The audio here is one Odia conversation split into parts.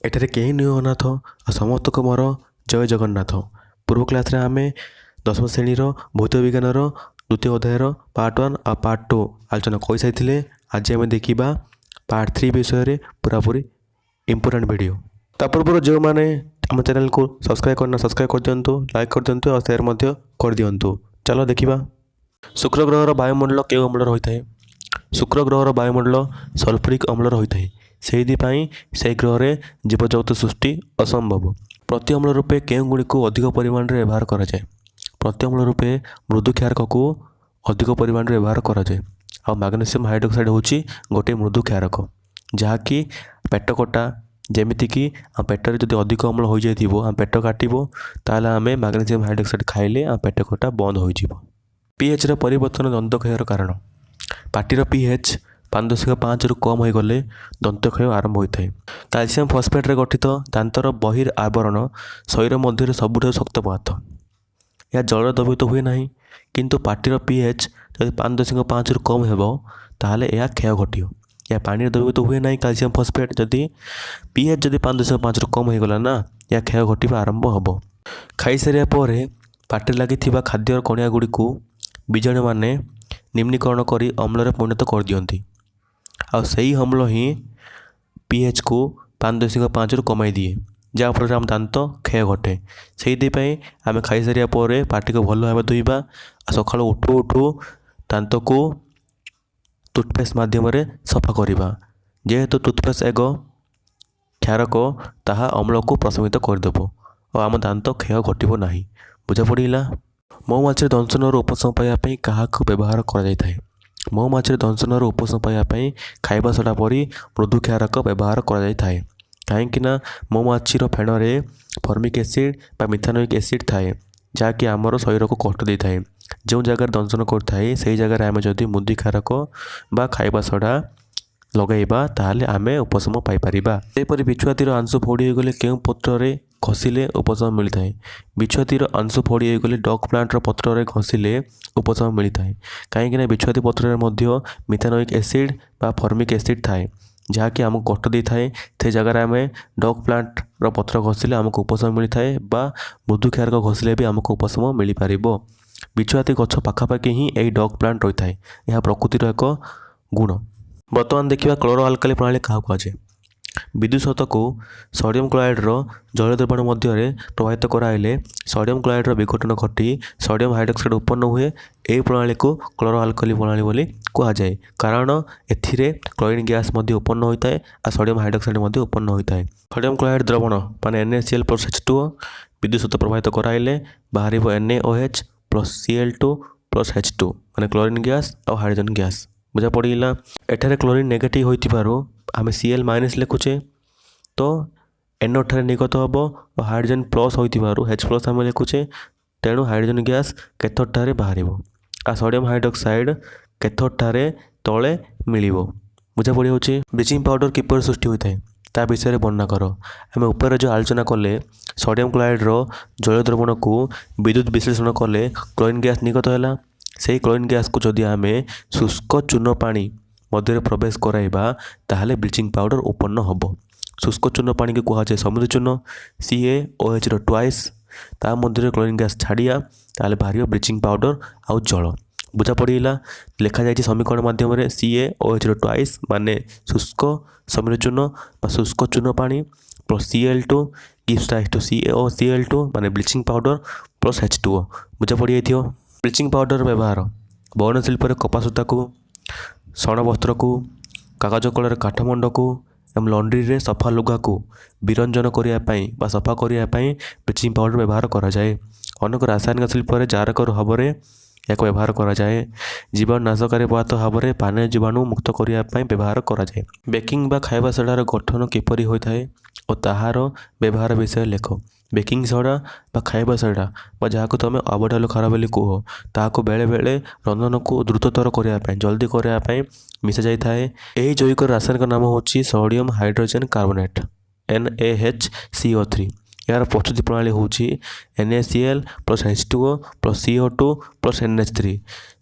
ଏଠାରେ କେହି ନୁହେଁ ଅନାଥ ଆଉ ସମସ୍ତଙ୍କୁ ମୋର ଜୟ ଜଗନ୍ନାଥ। ପୂର୍ବ କ୍ଲାସ୍ରେ ଆମେ ଦଶମ ଶ୍ରେଣୀର ଭୌତ ବିଜ୍ଞାନର ଦ୍ୱିତୀୟ ଅଧ୍ୟାୟର ପାର୍ଟ 1 ଆଉ ପାର୍ଟ 2 ଆଲୋଚନା କରିସାରିଥିଲେ। ଆଜି ଆମେ ଦେଖିବା ପାର୍ଟ 3 ବିଷୟରେ ପୁରାପୁରି ଇମ୍ପୋର୍ଟାଣ୍ଟ ଭିଡ଼ିଓ। ତା ପୂର୍ବରୁ ଯେଉଁମାନେ ଆମ ଚ୍ୟାନେଲକୁ ସବସ୍କ୍ରାଇବ୍ କରିନା ସବସ୍କ୍ରାଇବ୍ କରିଦିଅନ୍ତୁ, ଲାଇକ୍ କରିଦିଅନ୍ତୁ ଆଉ ସେୟାର ମଧ୍ୟ କରିଦିଅନ୍ତୁ। ଚାଲ ଦେଖିବା। ଶୁକ୍ର ଗ୍ରହର ବାୟୁମଣ୍ଡଳ କେଉଁ ଅମ୍ଳର ହୋଇଥାଏ? ଶୁକ୍ର ଗ୍ରହର ବାୟୁମଣ୍ଡଳ ସଲଫ୍ୟୁରିକ୍ ଅମ୍ଳର ହୋଇଥାଏ। ସେଇଥିପାଇଁ ସେହି ଗ୍ରହରେ ଜୀବଜଗତ ସୃଷ୍ଟି ଅସମ୍ଭବ। ପ୍ରତି ଅମ୍ଳ ରୂପେ କେଉଁ ଗୁଡ଼ିକୁ ଅଧିକ ପରିମାଣରେ ବ୍ୟବହାର କରାଯାଏ? ପ୍ରତି ଅମ୍ଳ ରୂପେ ମୃଦୁ କ୍ଷାରକକୁ ଅଧିକ ପରିମାଣରେ ବ୍ୟବହାର କରାଯାଏ। ଆଉ ମାଗ୍ନେସିୟମ୍ ହାଇଡ୍ରୋକ୍ସାଇଡ଼୍ ହେଉଛି ଗୋଟିଏ ମୃଦୁ କ୍ଷାରକ, ଯାହାକି ପେଟ କଟା, ଯେମିତିକି ଆମ ପେଟରେ ଯଦି ଅଧିକ ଅମ୍ଳ ହୋଇଯାଇଥିବ, ଆମ ପେଟ କାଟିବ, ତାହେଲେ ଆମେ ମାଗ୍ନେସିୟମ୍ ହାଇଡ୍ରୋକ୍ସାଇଡ଼୍ ଖାଇଲେ ଆମ ପେଟ କଟା ବନ୍ଦ ହୋଇଯିବ। ପିଏଚ୍ର ପରିବର୍ତ୍ତନ ଦନ୍ତକ୍ଷୟର କାରଣ। ପାଟିର ପିଏଚ୍ 5.5ରୁ କମ୍ ହୋଇଗଲେ ଦନ୍ତକ୍ଷୟ ଆରମ୍ଭ ହୋଇଥାଏ। କ୍ୟାଲସିୟମ୍ ଫସ୍ଫେଟ୍ରେ ଗଠିତ ଦାନ୍ତର ବହିର୍ ଆବରଣ ଶରୀର ମଧ୍ୟରେ ସବୁଠାରୁ ଶକ୍ତ ପଦାର୍ଥ। ଏହା ଜଳରେ ଦ୍ରବୀଭୂତ ହୁଏ ନାହିଁ, କିନ୍ତୁ ପାଟିର ପିଏଚ୍ ଯଦି 5.5ରୁ କମ୍ ହେବ ତାହେଲେ ଏହା କ୍ଷୟ ଘଟିବ। ଏହା ପାଣିରେ ଦ୍ରବୀଭୂତ ହୁଏ ନାହିଁ। କ୍ୟାଲସିୟମ୍ ଫସ୍ଫେଟ୍ ଯଦି ପିଏଚ୍ ଯଦି 5.5ରୁ କମ୍ ହୋଇଗଲା ନା, ଏହା କ୍ଷୟ ଘଟିବା ଆରମ୍ଭ ହେବ। ଖାଇସାରିବା ପରେ ପାଟିରେ ଲାଗିଥିବା ଖାଦ୍ୟର କଣିକା ଗୁଡ଼ିକୁ ବୀଜାଣୁମାନେ ନିମ୍ନୀକରଣ କରି ଅମ୍ଳରେ ପରିଣତ କରିଦିଅନ୍ତି। ଆଉ ସେହି ଅମ୍ଳ ହିଁ ପିଏଚ୍କୁ 5.5ରୁ କମାଇ ଦିଏ, ଯାହାଫଳରେ ଆମ ଦାନ୍ତ କ୍ଷୟ ଘଟେ। ସେଇଥିପାଇଁ ଆମେ ଖାଇସାରିବା ପରେ ପାଟିକୁ ଭଲ ଭାବେ ଧୋଇବା ଆଉ ସକାଳୁ ଉଠୁ ଉଠୁ ଦାନ୍ତକୁ ଟୁଥପେଷ୍ଟ ମାଧ୍ୟମରେ ସଫା କରିବା। ଯେହେତୁ ଟୁଥପେଷ୍ଟ ଏକ କ୍ଷାରକ, ତାହା ଅମ୍ଳକୁ ପ୍ରଶମିତ କରିଦେବ ଓ ଆମ ଦାନ୍ତ କ୍ଷୟ ଘଟିବ ନାହିଁ। ବୁଝାପଡ଼ିଲା? ମହୁମାଛିର ଦଂଶନରୁ ଉପଶମ ପାଇବା ପାଇଁ କାହାକୁ ବ୍ୟବହାର କରାଯାଇଥାଏ? ମହୁମାଛିର ଦଂଶନରୁ ଉପଶମ ପାଇବା ପାଇଁ ଖାଇବା ସୋଡ଼ା ପରି ମୃଦୁ କ୍ଷାରକ ବ୍ୟବହାର କରାଯାଇଥାଏ। କାହିଁକିନା ମହୁମାଛିର ଫେଣରେ ଫର୍ମିକ୍ ଏସିଡ଼୍ ବା ମିଥାନୋଇକ୍ ଏସିଡ଼୍ ଥାଏ, ଯାହାକି ଆମର ଶରୀରକୁ କଷ୍ଟ ଦେଇଥାଏ। ଯେଉଁ ଜାଗାରେ ଦଂଶନ କରିଥାଏ ସେହି ଜାଗାରେ ଆମେ ଯଦି ମୃଦୁ କ୍ଷାରକ ବା ଖାଇବା ସୋଡ଼ା ଲଗାଇବା ତାହେଲେ ଆମେ ଉପଶମ ପାଇପାରିବା। ସେହିପରି ବିଛୁଆତିର ଅଂଶ ଫୋଡ଼ି ହୋଇଗଲେ କେଉଁ ପତ୍ରରେ ଘଷିଲେ ଉପଶମ ମିଳିଥାଏ? ବିଛୁଆତିର ଅଂଶ ଫୋଡ଼ି ହୋଇଗଲେ ଡକ୍ ପ୍ଲାଣ୍ଟର ପତ୍ରରେ ଘଷିଲେ ଉପଶମ ମିଳିଥାଏ। କାହିଁକିନା ବିଛୁଆତି ପତ୍ରରେ ମଧ୍ୟ ମିଥାନୋଇକ୍ ଏସିଡ଼୍ ବା ଫର୍ମିକ୍ ଏସିଡ଼୍ ଥାଏ, ଯାହାକି ଆମକୁ କଷ୍ଟ ଦେଇଥାଏ। ସେ ଜାଗାରେ ଆମେ ଡକ୍ ପ୍ଲାଣ୍ଟର ପତ୍ର ଘଷିଲେ ଆମକୁ ଉପଶମ ମିଳିଥାଏ, ବା ମୃଦୁ କ୍ଷାରକ ଘଷିଲେ ବି ଆମକୁ ଉପଶମ ମିଳିପାରିବ। ବିଛୁଆତି ଗଛ ପାଖାପାଖି ହିଁ ଏହି ଡକ୍ ପ୍ଲାଣ୍ଟ ରହିଥାଏ। ଏହା ପ୍ରକୃତିର ଏକ ଗୁଣ। ବର୍ତ୍ତମାନ ଦେଖିବା କ୍ଲୋରୋ ଆଲକାଲି ପ୍ରଣାଳୀ କାହାକୁ କୁହାଯାଏ? ବିଦ୍ୟୁତ୍ ସତକୁ ସୋଡ଼ିୟମ୍ କ୍ଲୋରାଇଡ଼୍ର ଜଳୀୟ ଦ୍ରବଣ ମଧ୍ୟରେ ପ୍ରବାହିତ କରାଇଲେ ସୋଡ଼ିୟମ୍ କ୍ଲୋରାଇଡ଼୍ର ବିଘଟନ ଘଟି ସୋଡ଼ିୟମ୍ ହାଇଡ୍ରୋକ୍ସାଇଡ଼୍ ଉତ୍ପନ୍ନ ହୁଏ। ଏହି ପ୍ରଣାଳୀକୁ କ୍ଲୋରୋ ଆଲକାଲି ପ୍ରଣାଳୀ ବୋଲି କୁହାଯାଏ, କାରଣ ଏଥିରେ କ୍ଲୋରିନ୍ ଗ୍ୟାସ୍ ମଧ୍ୟ ଉତ୍ପନ୍ନ ହୋଇଥାଏ ଆଉ ସୋଡ଼ିୟମ୍ ହାଇଡ୍ରୋକ୍ସାଇଡ଼୍ ମଧ୍ୟ ଉତ୍ପନ୍ନ ହୋଇଥାଏ। ସୋଡ଼ିୟମ୍ କ୍ଲୋରାଇଡ଼୍ ଦ୍ରବଣ ମାନେ NaCl+H2O ବିଦ୍ୟୁତ୍ ସତ ପ୍ରବାହିତ କରାଇଲେ ବାହାରିବ NaOH plus Cl2 plus H2 ମାନେ କ୍ଲୋରିନ୍ ଗ୍ୟାସ୍ ଆଉ ହାଇଡ୍ରୋଜେନ୍ ଗ୍ୟାସ୍। ବୁଝାପଡ଼ିଲା? ଏଠାରେ କ୍ଲୋରିନ୍ ନେଗେଟିଭ୍ ହୋଇଥିବାରୁ ଆମେ Cl- ଲେଖୁଛେ, ତ NO ଠାରେ ନିର୍ଗତ ହେବ ଓ ହାଇଡ୍ରୋଜେନ୍ ପ୍ଲସ୍ ହୋଇଥିବାରୁ H+ ଆମେ ଲେଖୁଛେ, ତେଣୁ ହାଇଡ୍ରୋଜେନ୍ ଗ୍ୟାସ୍ କେଥୋଡ଼ ଠାରେ ବାହାରିବ ଆଉ ସୋଡ଼ିୟମ୍ ହାଇଡ୍ରୋକ୍ସାଇଡ଼୍ କେଥୋଡ଼ ଠାରେ ତଳେ ମିଳିବ। ବୁଝାପଡ଼ିଯାଉଛି? ବ୍ଲିଚିଂ ପାଉଡ଼ର କିପରି ସୃଷ୍ଟି ହୋଇଥାଏ ତା ବିଷୟରେ ବର୍ଣ୍ଣନା କର। ଆମେ ଉପରେ ଯେଉଁ ଆଲୋଚନା କଲେ ସୋଡ଼ିୟମ୍ କ୍ଲୋରାଇଡ଼୍ର ଜଳୀୟ ଦ୍ରବଣକୁ ବିଦ୍ୟୁତ୍ ବିଶ୍ଳେଷଣ କଲେ କ୍ଲୋରିନ୍ ଗ୍ୟାସ୍ ନିର୍ଗତ ହେଲା। ସେହି କ୍ଲୋରିନ୍ ଗ୍ୟାସ୍କୁ ଯଦି ଆମେ ଶୁଷ୍କ ଚୂନ ପାଣି ମଧ୍ୟରେ ପ୍ରବେଶ କରାଇବା ତାହେଲେ ବ୍ଲିଚିଂ ପାଉଡ଼ର ଉତ୍ପନ୍ନ ହେବ। ଶୁଷ୍କ ଚୂନ ପାଣିକୁ କୁହାଯାଏ ସମୁଦ୍ର ଚୂନ। CaOHର ଟ୍ୱାଇସ୍ ତା ମଧ୍ୟରେ କ୍ଲୋରିନ୍ ଗ୍ୟାସ୍ ଛାଡ଼ିବା, ତାହେଲେ ବାହାରିବ ବ୍ଲିଚିଂ ପାଉଡ଼ର ଆଉ ଜଳ। ବୁଝାପଡ଼ିଲା? ଲେଖାଯାଇଛି ସମୀକରଣ ମାଧ୍ୟମରେ CaOHର ଟ୍ୱାଇସ୍ ମାନେ ଶୁଷ୍କ ସମୁଦ୍ର ଚୂନ ବା ଶୁଷ୍କ ଚୂନ ପାଣି plus Cl2 gives rise to CaOCl2 ମାନେ ବ୍ଲିଚିଂ ପାଉଡ଼ର ପ୍ଲସ୍ H2O। ବୁଝାପଡ଼ିଯାଇଥିବ? ବ୍ଲିଚିଂ ପାଉଡ଼ର ବ୍ୟବହାର ବୟନ ଶିଳ୍ପରେ କପା ସୂତାକୁ, ଶଣ ବସ୍ତ୍ରକୁ, କାଗଜ କଳରେ କାଠମଣ୍ଡକୁ ଏବଂ ଲଣ୍ଡ୍ରିରେ ସଫା ଲୁଗାକୁ ବିରଞ୍ଜନ କରିବା ପାଇଁ ବା ସଫା କରିବା ପାଇଁ ବ୍ଲିଚିଂ ପାଉଡ଼ର ବ୍ୟବହାର କରାଯାଏ। ଅନେକ ରାସାୟନିକ ଶିଳ୍ପରେ ଜାରକ ଭାବରେ ଏହାକୁ ବ୍ୟବହାର କରାଯାଏ। ଜୀବାଣୁ ନାଶକାରୀ ପଦାର୍ଥ ଭାବରେ ପାନୀୟ ଜୀବାଣୁ ମୁକ୍ତ କରିବା ପାଇଁ ବ୍ୟବହାର କରାଯାଏ। ବେକିଂ ବା ଖାଇବା ସୋଡ଼ାର ଗଠନ କିପରି ହୋଇଥାଏ ଓ ତାହାର ବ୍ୟବହାର ବିଷୟରେ ଲେଖ। ବେକିଂ ସୋଡ଼ା ବା ଖାଇବା ସୋଡ଼ା ବା ଯାହାକୁ ତୁମେ ଆଭୋକାଡୋ ଖାର ବୋଲି କୁହ, ତାହାକୁ ବେଳେବେଳେ ରନ୍ଧନକୁ ଦ୍ରୁତତର କରିବା ପାଇଁ, ଜଲ୍ଦି କରିବା ପାଇଁ ମିଶାଯାଇଥାଏ। ଏହି ଜୈବିକ ରାସାୟନିକ ନାମ ହେଉଛି ସୋଡ଼ିୟମ୍ ହାଇଡ୍ରୋଜେନ୍ କାର୍ବୋନେଟ୍ NaHCO3। ଏହାର ପ୍ରସ୍ତୁତି ପ୍ରଣାଳୀ ହେଉଛି NaCl plus H2O plus CO2 plus NH3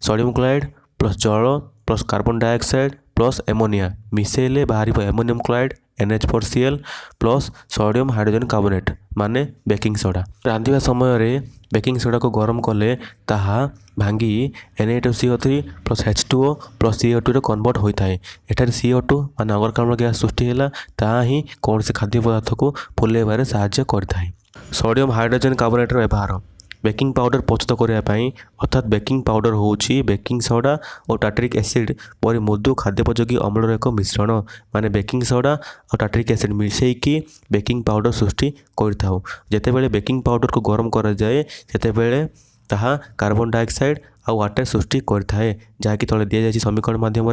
sodium chloride plus ଜଳ plus carbon dioxide plus ammonia ମିଶାଇଲେ ବାହାରିବ ammonium chloride NH4Cl plus sodium hydrogen carbonate माने बेकिंग सोडा। रांधिबा समय बेकिंग सोडा को गरम कले ताहा भांगी Na2CO3 plus H2O plus CO2 convert होता है। एठार CO2 माने अग्रकाम्ल गैस सृष्टि है ताहा ही कौन से खाद्य पदार्थ को फुलेबार साहाय्य करता है। सोडियम हाइड्रोजन कार्बोनेटर व्यवहार बेकिंग पाउडर प्रस्तुत करने अर्थात बेकिंग पाउडर होची बेकिंग सोडा और टार्टरिक एसिड पर मृदु खाद्योपयोगी अम्लर एक मिश्रण माने बेकिंग सोडा और टार्टरिक एसिड मिसैकी बेकिंग पाउडर सृष्टि करथाउ। जेतेबेले बेकिंग पाउडर को गरम करा जाए सेतेबेले ताहा कार्बन डाइऑक्साइड आ वाटर सृष्टि करथाए जहाँकि तले दिया जायछि समीकरण माध्यम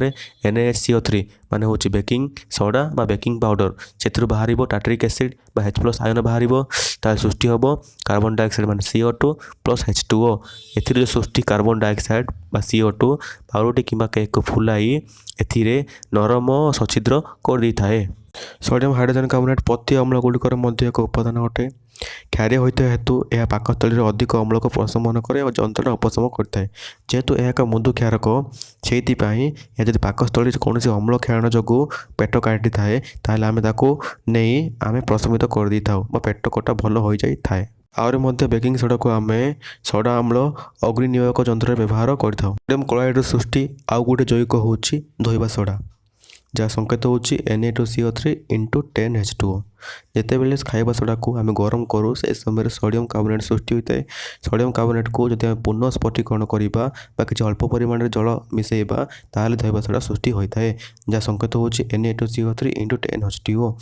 NaHCO3 माने होछि बेकिंग सोडा बा बेकिंग पाउडर सेथुरु बाहरिबो टार्टरिक एसिड बा H+ आयन बाहरिबो ता सृष्टि होबो कार्बन डाइऑक्साइड माने CO2 प्लस H2O। एथिरे सृष्टि कार्बन डाइऑक्साइड बा CO2 पाउडरटी किंबा केक को फुलाई एथिरे नरम सछिद्र कर दैथाए। सोडियम हाइड्रोजन कार्बोनेट पत्ती अम्ल गुड़िकर मध्य एक उपादान अटे। क्षारीय होता हेतु यह पाकस्थली अधिक अम्ल को प्रशमन करे और जंत्रणा उपशम करता है। जेहेतु यह एक मृदु क्षारक से यदि पाकस्थली कौन अम्ल क्षरण जो पेट काटि थाए ताहले आमे ताको नहीं आमे प्रशमित कर दी था पेट कटा भल हो जाए थाए। आउरी मध्य बेकिंग सोडा को आमे सोडा अम्ल अग्निनिरोधक यंत्र व्यवहार करथाउ। सोडियम क्लोराइड सृष्टि आउ गोटे जैविक होची धोइबा सोडा जहाँ संकेत होची Na2CO3 × 10H2O। जितेबले खाइबा सोडा को आम गरम करूँ से समय सोडियम कार्बोनेट सृष्टि होता है। सोडियम कार्बोनेट को जब आम पुनः स्फटिकरण करवा कि अल्प परिमाण जल मिसेबा ताहले धोइबा सोडा सृष्टि होता है जहाँ संकेत होची Na2CO3 × 10H2O।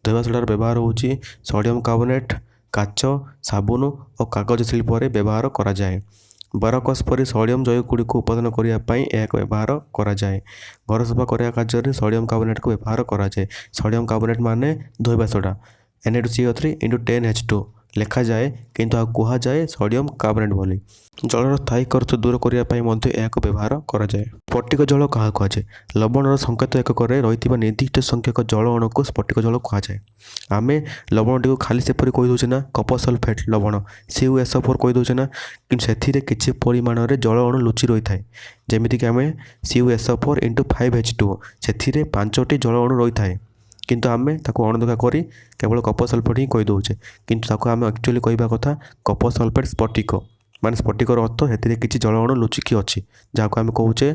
धोइबा सोडार व्यवहार होची सोडियम कार्बोनेट काच साबुन और कागज शिल्प व्यवहार करा जाए। बारकस परी सोडियम जैव गुड़ी को उत्पादन करने एक व्यवहार करा जाए। घर सफा करने कार्य सोडियम कार्बोनेट को व्यवहार करा जाए। सोडियम कार्बोनेट माने धोइबा सोडा Na2CO3 × 10H2 लेखा जाए किंतु आ कहा जाए सोडियम कार्बोनेट बोली। जलर स्थायी कर्त दूर करने व्यवहार करा जाए। स्फटिक जल क्या कहुए लवणर संकेत एकक रही निर्दिष्ट संख्यक जल अणु को स्फटिक जल कहुए। आम लवण टी खाली सेपरी कहीदे ना कप सल्फेट लवण CuSO4 कहीदे ना कि से किसी परिमाण में जल अणु लुचि रही है जमीक आम CuSO4 × 5H2O से 5टी जल अणु रही है किंतु आम ताको अणदेखा करी केवल कप सल्फेट ही कहीदे किंतु ताको आम एक्चुअली कहवा कथा कप सल्फेट स्फटिक माने स्फटिकर अर्थ से किसी जल अणु लुचिकी अच्छी जहाँ को आम कहूचे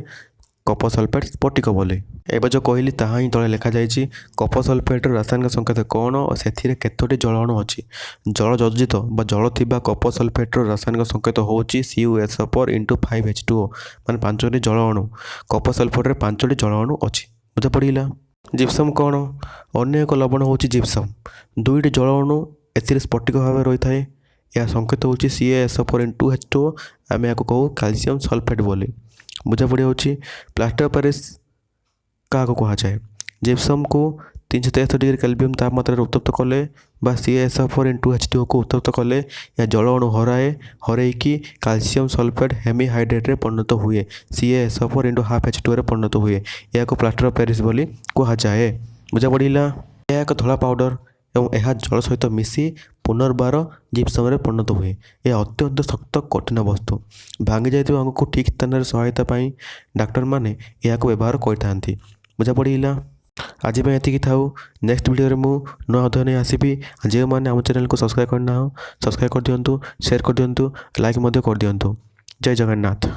कप सल्फेट स्फटिक बोले। एवं जो कहली ताहा ही तले लिखा जाइए कप सल्फेट रासायनिक संकेत कौन और से केतोटी जल अणु अच्छी। जल जर्जित बा जल थिबा कप सल्फेट रासायनिक संकेत होची CuSO4 × 5H2O माने 5टी जल अणु। कप सल्फेट रे 5टी जल अणु अच्छी बुझा पड़ा। जिप्सम कौन अन्य एक लवण होची जिप्सम 2टी जल अणु ए स्फटिक भाव रही है। यह संकेत होची CaSO4 × 2H2O आम या कहू कैल्शियम सल्फेट बोली बुझा पड़ी होची। प्लास्टर पेरिस क्या कहा जाए जिप्सम को 363 डिग्री केल्विन तापमात्रा उत्तप्त कले बा CaSO4 × 2H2O को उत्तप्त कले या जल अणु हरैकी कैल्शियम सल्फेट हेमीहाइड्रेट रे परिणत हुए CaSO4 × 1/2H2O रे परिणत हुए या प्लास्टर पेरिस बोली कहा जाए बुझा पड़ा। यह एक धला पाउडर एवं यह जल सहित मिसी पुनर्बार जिप्सम रे परिणत हुए। यह अत्यंत शक्त कठिन वस्तु भांगी जाइए अंग को ठीक स्थान में सहायता डाक्टर माने यह व्यवहार करते बुझा पड़ा। आज ये थाऊ नेक्स्ट वीडियो मु नया अध्ययन नहीं आसबि। जो मैंने आम चैनल को सब्सक्राइब करना हो सब्सक्राइब कर दिंतु शेयर कर दिंतु लाइक कर दिंतु। जय जगन्नाथ।